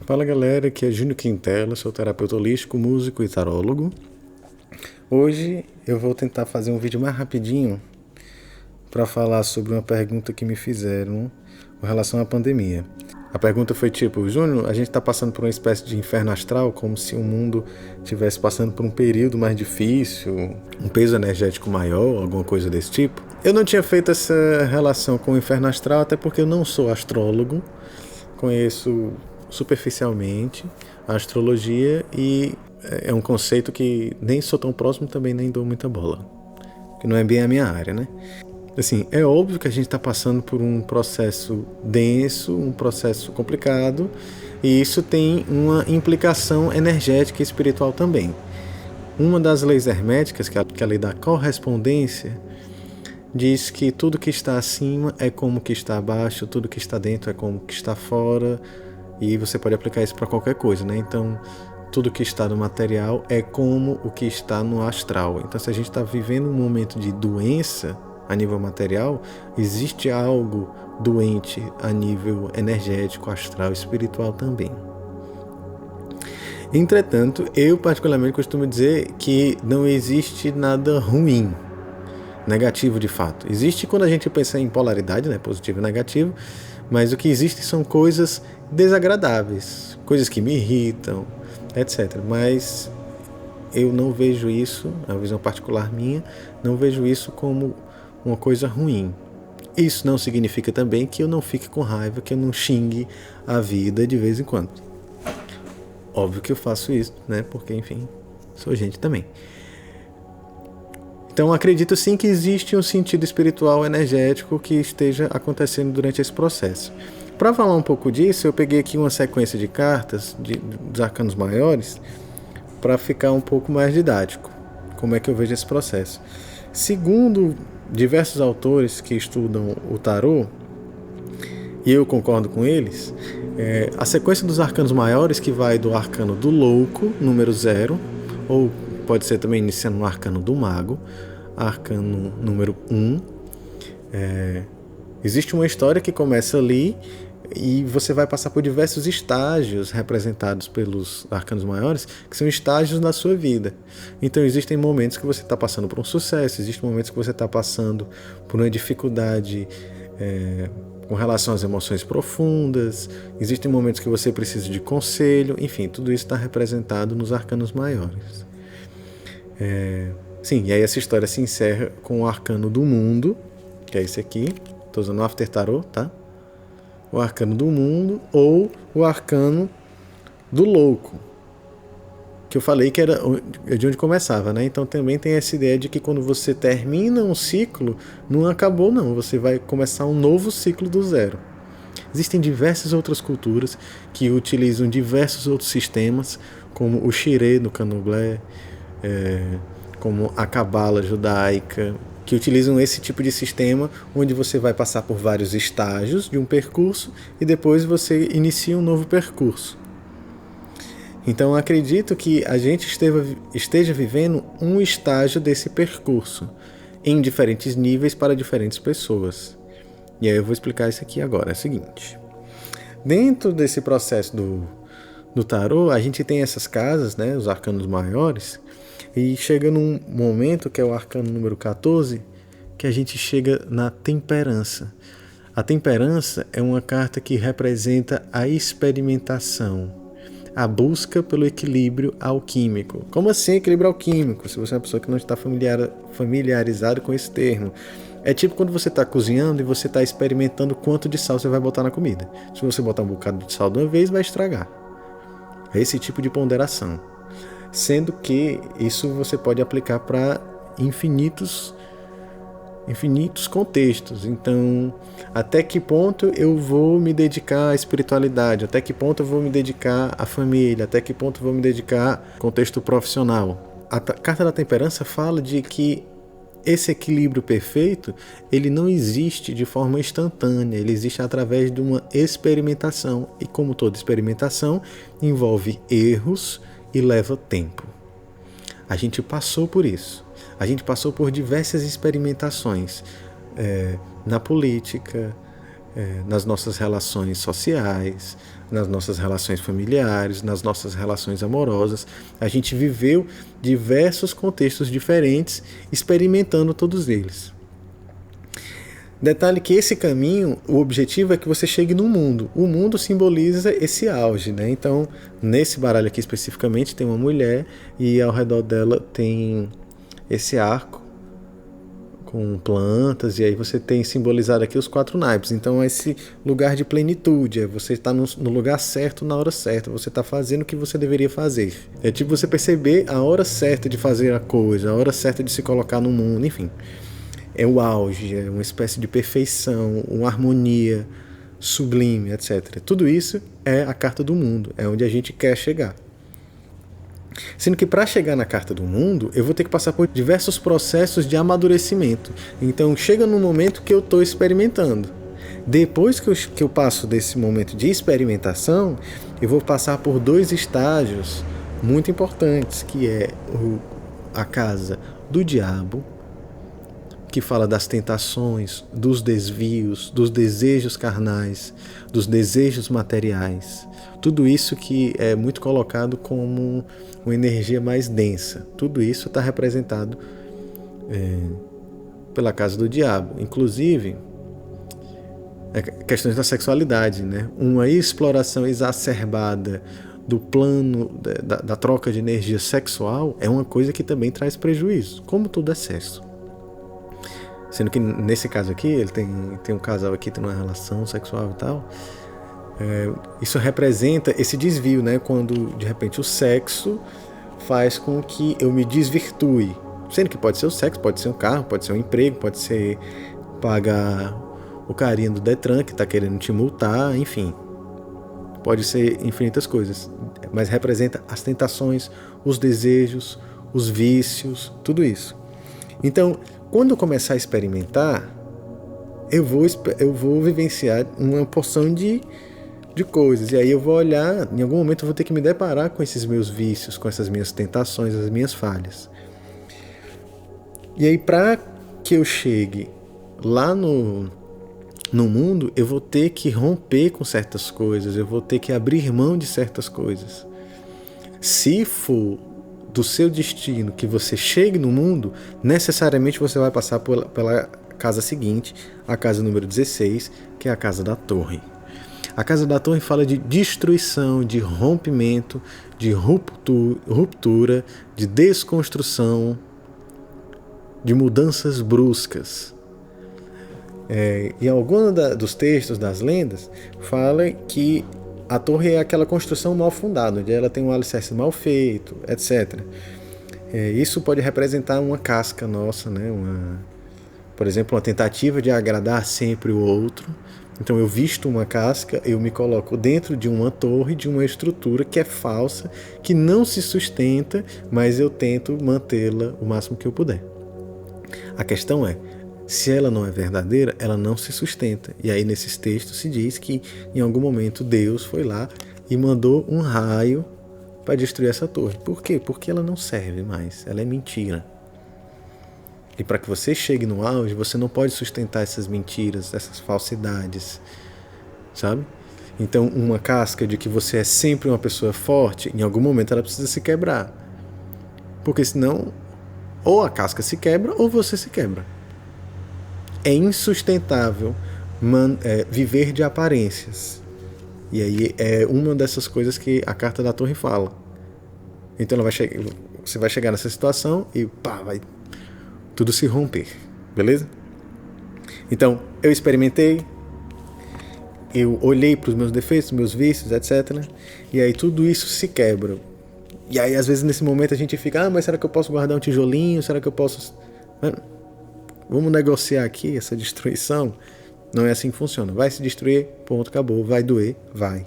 Fala galera, aqui é Júnior Quintela, sou terapeuta holístico, músico e tarólogo. Hoje eu vou tentar fazer um vídeo mais rapidinho para falar sobre uma pergunta que me fizeram com relação à pandemia. A pergunta foi tipo: Júnior, a gente está passando por uma espécie de inferno astral, como se o mundo estivesse passando por um período mais difícil, um peso energético maior, alguma coisa desse tipo. Eu não tinha feito essa relação com o inferno astral, até porque eu não sou astrólogo, conheço superficialmente a astrologia e é um conceito que nem sou tão próximo, também nem dou muita bola, que não é bem a minha área, né? Assim, é óbvio que a gente está passando por um processo denso, um processo complicado, e isso tem uma implicação energética e espiritual também. Uma das leis herméticas, que é a lei da correspondência, diz que tudo que está acima é como que está abaixo, tudo que está dentro é como que está fora, e você pode aplicar isso para qualquer coisa, né? Então, tudo que está no material é como o que está no astral. Então, se a gente está vivendo um momento de doença a nível material, existe algo doente a nível energético, astral, espiritual também. Entretanto, eu particularmente costumo dizer que não existe nada ruim, negativo de fato. Existe quando a gente pensa em polaridade, né, positivo e negativo, mas o que existe são coisas desagradáveis, coisas que me irritam, etc. Mas eu não vejo isso, é uma visão particular minha, não vejo isso como uma coisa ruim. Isso não significa também que eu não fique com raiva, que eu não xingue a vida de vez em quando. Óbvio que eu faço isso, né? Porque, enfim, sou gente também. Então, acredito sim que existe um sentido espiritual energético que esteja acontecendo durante esse processo. Para falar um pouco disso, eu peguei aqui uma sequência de cartas dos arcanos maiores para ficar um pouco mais didático. Como é que eu vejo esse processo? Segundo diversos autores que estudam o tarô, e eu concordo com eles, a sequência dos arcanos maiores, que vai do arcano do louco, número 0, ou pode ser também iniciando no arcano do mago, arcano número 1. Existe uma história que começa ali e você vai passar por diversos estágios representados pelos arcanos maiores, que são estágios na sua vida. Então existem momentos que você está passando por um sucesso, existem momentos que você está passando por uma dificuldade com relação às emoções profundas, existem momentos que você precisa de conselho, enfim, tudo isso está representado nos arcanos maiores. Sim, e aí essa história se encerra com o arcano do mundo, que é esse aqui, estou usando o After Tarot, tá? O arcano do mundo ou o arcano do louco, que eu falei que era de onde começava, né? Então também tem essa ideia de que quando você termina um ciclo, não acabou não, você vai começar um novo ciclo do zero. Existem diversas outras culturas que utilizam diversos outros sistemas, como o Shirê no Candomblé, como a Cabala judaica, que utilizam esse tipo de sistema, onde você vai passar por vários estágios de um percurso e depois você inicia um novo percurso. Então acredito que a gente esteja vivendo um estágio desse percurso, em diferentes níveis para diferentes pessoas. E aí eu vou explicar isso aqui agora. É o seguinte: dentro desse processo do tarô, a gente tem essas casas, né, os arcanos maiores, e chega num momento que é o arcano número 14, que a gente chega na temperança. A temperança é uma carta que representa a experimentação, a busca pelo equilíbrio alquímico. Como assim equilíbrio alquímico? Se você é uma pessoa que não está familiarizado com esse termo, é tipo quando você está cozinhando e você está experimentando quanto de sal você vai botar na comida. Se você botar um bocado de sal de uma vez, vai estragar. É esse tipo de ponderação. Sendo que isso você pode aplicar para infinitos contextos. Então, até que ponto eu vou me dedicar à espiritualidade? Até que ponto eu vou me dedicar à família? Até que ponto eu vou me dedicar ao contexto profissional? A carta da temperança fala de que esse equilíbrio perfeito, ele não existe de forma instantânea, ele existe através de uma experimentação. E como toda experimentação, envolve erros e leva tempo. A gente passou por isso. A gente passou por diversas experimentações na política, nas nossas relações sociais, nas nossas relações familiares, nas nossas relações amorosas. A gente viveu diversos contextos diferentes, experimentando todos eles. Detalhe que esse caminho, o objetivo é que você chegue no mundo. O mundo simboliza esse auge, né? Então, nesse baralho aqui especificamente, tem uma mulher e ao redor dela tem esse arco com plantas, e aí você tem simbolizado aqui os 4 naipes. Então, esse lugar de plenitude, você está no lugar certo na hora certa, você está fazendo o que você deveria fazer. É tipo você perceber a hora certa de fazer a coisa, a hora certa de se colocar no mundo, enfim. É o auge, é uma espécie de perfeição, uma harmonia sublime, etc. Tudo isso é a carta do mundo, é onde a gente quer chegar. Sendo que para chegar na carta do mundo, eu vou ter que passar por diversos processos de amadurecimento. Então chega no momento que eu estou experimentando. Depois que eu passo desse momento de experimentação, eu vou passar por 2 estágios muito importantes, que é a casa do diabo, que fala das tentações, dos desvios, dos desejos carnais, dos desejos materiais. Tudo isso que é muito colocado como uma energia mais densa. Tudo isso está representado pela casa do diabo. Inclusive, questões da sexualidade, né? Uma exploração exacerbada do plano da troca de energia sexual é uma coisa que também traz prejuízo, como todo excesso. Sendo que nesse caso aqui, ele tem um casal aqui, tem uma relação sexual e tal. Isso representa esse desvio, né? Quando de repente o sexo faz com que eu me desvirtue. Sendo que pode ser o sexo, pode ser um carro, pode ser um emprego, pode ser pagar o carinha do Detran que está querendo te multar, enfim. Pode ser infinitas coisas. Mas representa as tentações, os desejos, os vícios, tudo isso. Então, quando eu começar a experimentar, eu vou vivenciar uma porção de coisas. E aí eu vou olhar, em algum momento eu vou ter que me deparar com esses meus vícios, com essas minhas tentações, as minhas falhas. E aí para que eu chegue lá no mundo, eu vou ter que romper com certas coisas, eu vou ter que abrir mão de certas coisas. Se for do seu destino que você chegue no mundo, necessariamente você vai passar pela casa seguinte, a casa número 16, que é a casa da torre. A casa da torre fala de destruição, de rompimento, de ruptura, de desconstrução, de mudanças bruscas. E alguns dos textos das lendas fala que a torre é aquela construção mal fundada, onde ela tem um alicerce mal feito, etc. Isso pode representar uma casca nossa, né? Por exemplo, uma tentativa de agradar sempre o outro. Então eu visto uma casca, eu me coloco dentro de uma torre, de uma estrutura que é falsa, que não se sustenta, mas eu tento mantê-la o máximo que eu puder. A questão é, se ela não é verdadeira, ela não se sustenta. E aí nesses textos se diz que em algum momento Deus foi lá e mandou um raio para destruir essa torre. Por quê? Porque ela não serve mais, ela é mentira. E para que você chegue no auge, você não pode sustentar essas mentiras, essas falsidades, sabe? Então uma casca de que você é sempre uma pessoa forte, em algum momento ela precisa se quebrar. Porque senão, ou a casca se quebra, ou você se quebra. É insustentável viver de aparências. E aí é uma dessas coisas que a carta da torre fala. Então você vai chegar nessa situação e vai tudo se romper, beleza? Então, eu experimentei, eu olhei para os meus defeitos, meus vícios, etc. E aí tudo isso se quebra. E aí às vezes nesse momento a gente fica, mas será que eu posso guardar um tijolinho? Será que eu posso... Vamos negociar aqui essa destruição? Não é assim que funciona. Vai se destruir, ponto, acabou. Vai doer, vai.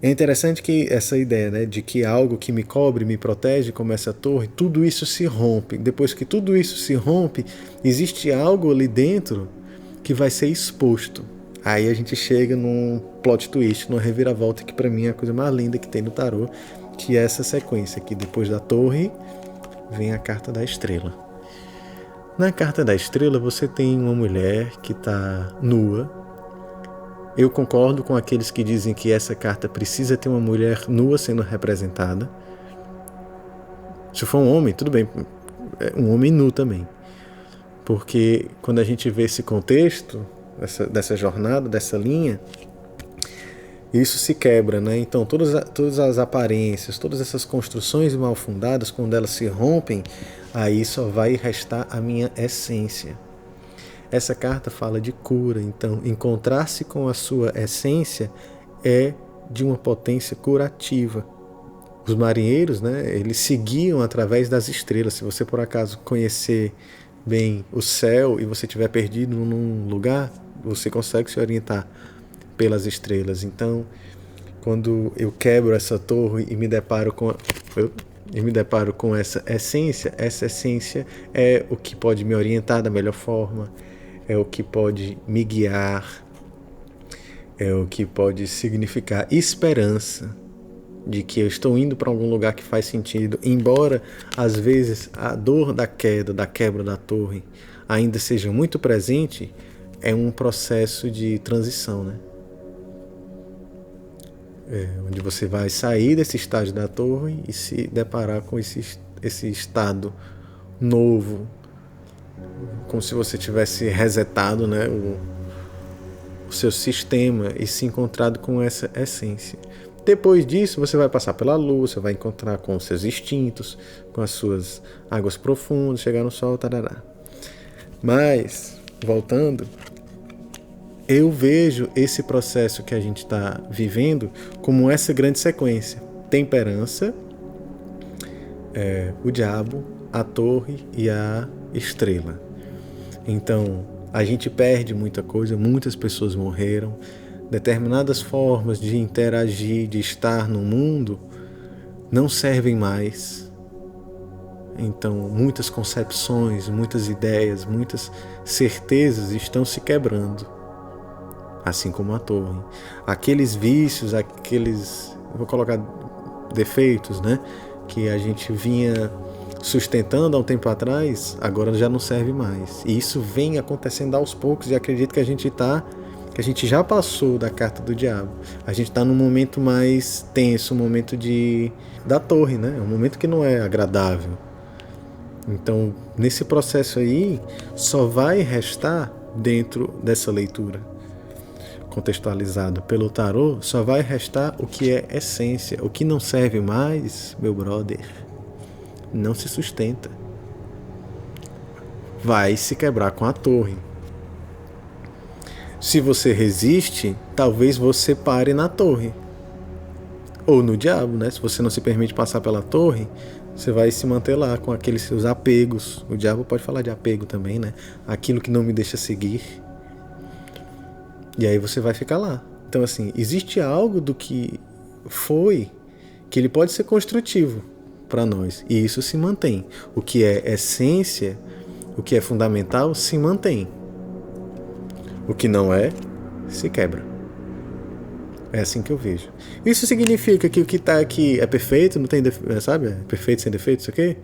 É interessante que essa ideia, né, de que algo que me cobre, me protege, como essa torre, tudo isso se rompe. Depois que tudo isso se rompe, existe algo ali dentro que vai ser exposto. Aí a gente chega num plot twist, numa reviravolta que para mim é a coisa mais linda que tem no tarô, que é essa sequência aqui. Depois da torre, vem a carta da estrela. Na carta da estrela você tem uma mulher que está nua Eu concordo com aqueles que dizem que essa carta precisa ter uma mulher nua sendo representada. Se for um homem, tudo bem, um homem nu também. Porque quando a gente vê esse contexto, dessa jornada, dessa linha, isso se quebra, né? Então todas as aparências, todas essas construções mal fundadas, quando elas se rompem, aí só vai restar a minha essência. Essa carta fala de cura, então encontrar-se com a sua essência é de uma potência curativa. Os marinheiros, né, eles seguiam através das estrelas. Se você por acaso conhecer bem o céu e você estiver perdido num lugar, você consegue se orientar pelas estrelas. Então, quando eu quebro essa torre e me deparo com essa essência é o que pode me orientar da melhor forma, é o que pode me guiar, é o que pode significar esperança de que eu estou indo para algum lugar que faz sentido, embora às vezes a dor da quebra da torre ainda seja muito presente, é um processo de transição, né? Onde você vai sair desse estágio da torre e se deparar com esse estado novo, como se você tivesse resetado, né, o seu sistema e se encontrado com essa essência. Depois disso, você vai passar pela luz, você vai encontrar com os seus instintos, com as suas águas profundas, chegar no sol, tarará. Mas, voltando, eu vejo esse processo que a gente está vivendo como essa grande sequência. Temperança, o diabo, a torre e a estrela. Então, a gente perde muita coisa, muitas pessoas morreram, determinadas formas de interagir, de estar no mundo, não servem mais. Então, muitas concepções, muitas ideias, muitas certezas estão se quebrando, assim como a torre. Aqueles vícios, vou colocar defeitos, né, que a gente vinha sustentando há um tempo atrás, agora já não serve mais. E isso vem acontecendo aos poucos, e acredito que a gente já passou da carta do diabo. A gente está num momento mais tenso, um momento da torre, né? Um momento que não é agradável. Então, nesse processo aí, só vai restar, dentro dessa leitura contextualizada pelo tarô, só vai restar o que é essência. O que não serve mais, meu brother, não se sustenta. Vai se quebrar com a torre. Se você resiste, talvez você pare na torre. Ou no diabo, né? Se você não se permite passar pela torre, você vai se manter lá com aqueles seus apegos. O diabo pode falar de apego também, né? Aquilo que não me deixa seguir. E aí você vai ficar lá. Então, assim, existe algo do que foi que ele pode ser construtivo para nós. E isso se mantém. O que é essência, o que é fundamental, se mantém. O que não é, se quebra. É assim que eu vejo. Isso significa que o que está aqui é perfeito, não tem sabe? É perfeito sem defeito, isso aqui?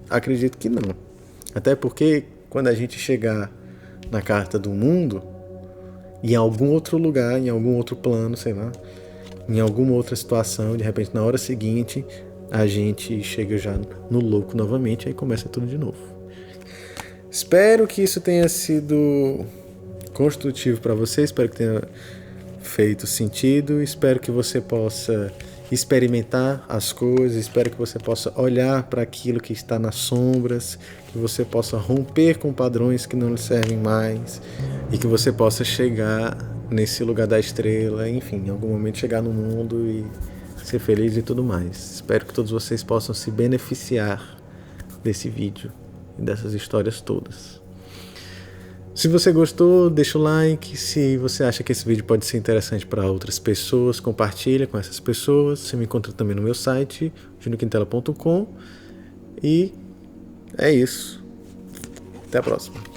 Acredito que não. Até porque quando a gente chegar na carta do mundo, em algum outro lugar, em algum outro plano, sei lá, em alguma outra situação, de repente na hora seguinte, a gente chega já no louco novamente, aí começa tudo de novo. Espero que isso tenha sido construtivo para você, espero que tenha feito sentido, espero que você possa experimentar as coisas, espero que você possa olhar para aquilo que está nas sombras, que você possa romper com padrões que não lhe servem mais e que você possa chegar nesse lugar da estrela, enfim, em algum momento chegar no mundo e ser feliz e tudo mais. Espero que todos vocês possam se beneficiar desse vídeo e dessas histórias todas. Se você gostou, deixa o like. Se você acha que esse vídeo pode ser interessante para outras pessoas, compartilha com essas pessoas. Você me encontra também no meu site, juniorquintela.com. E é isso. Até a próxima.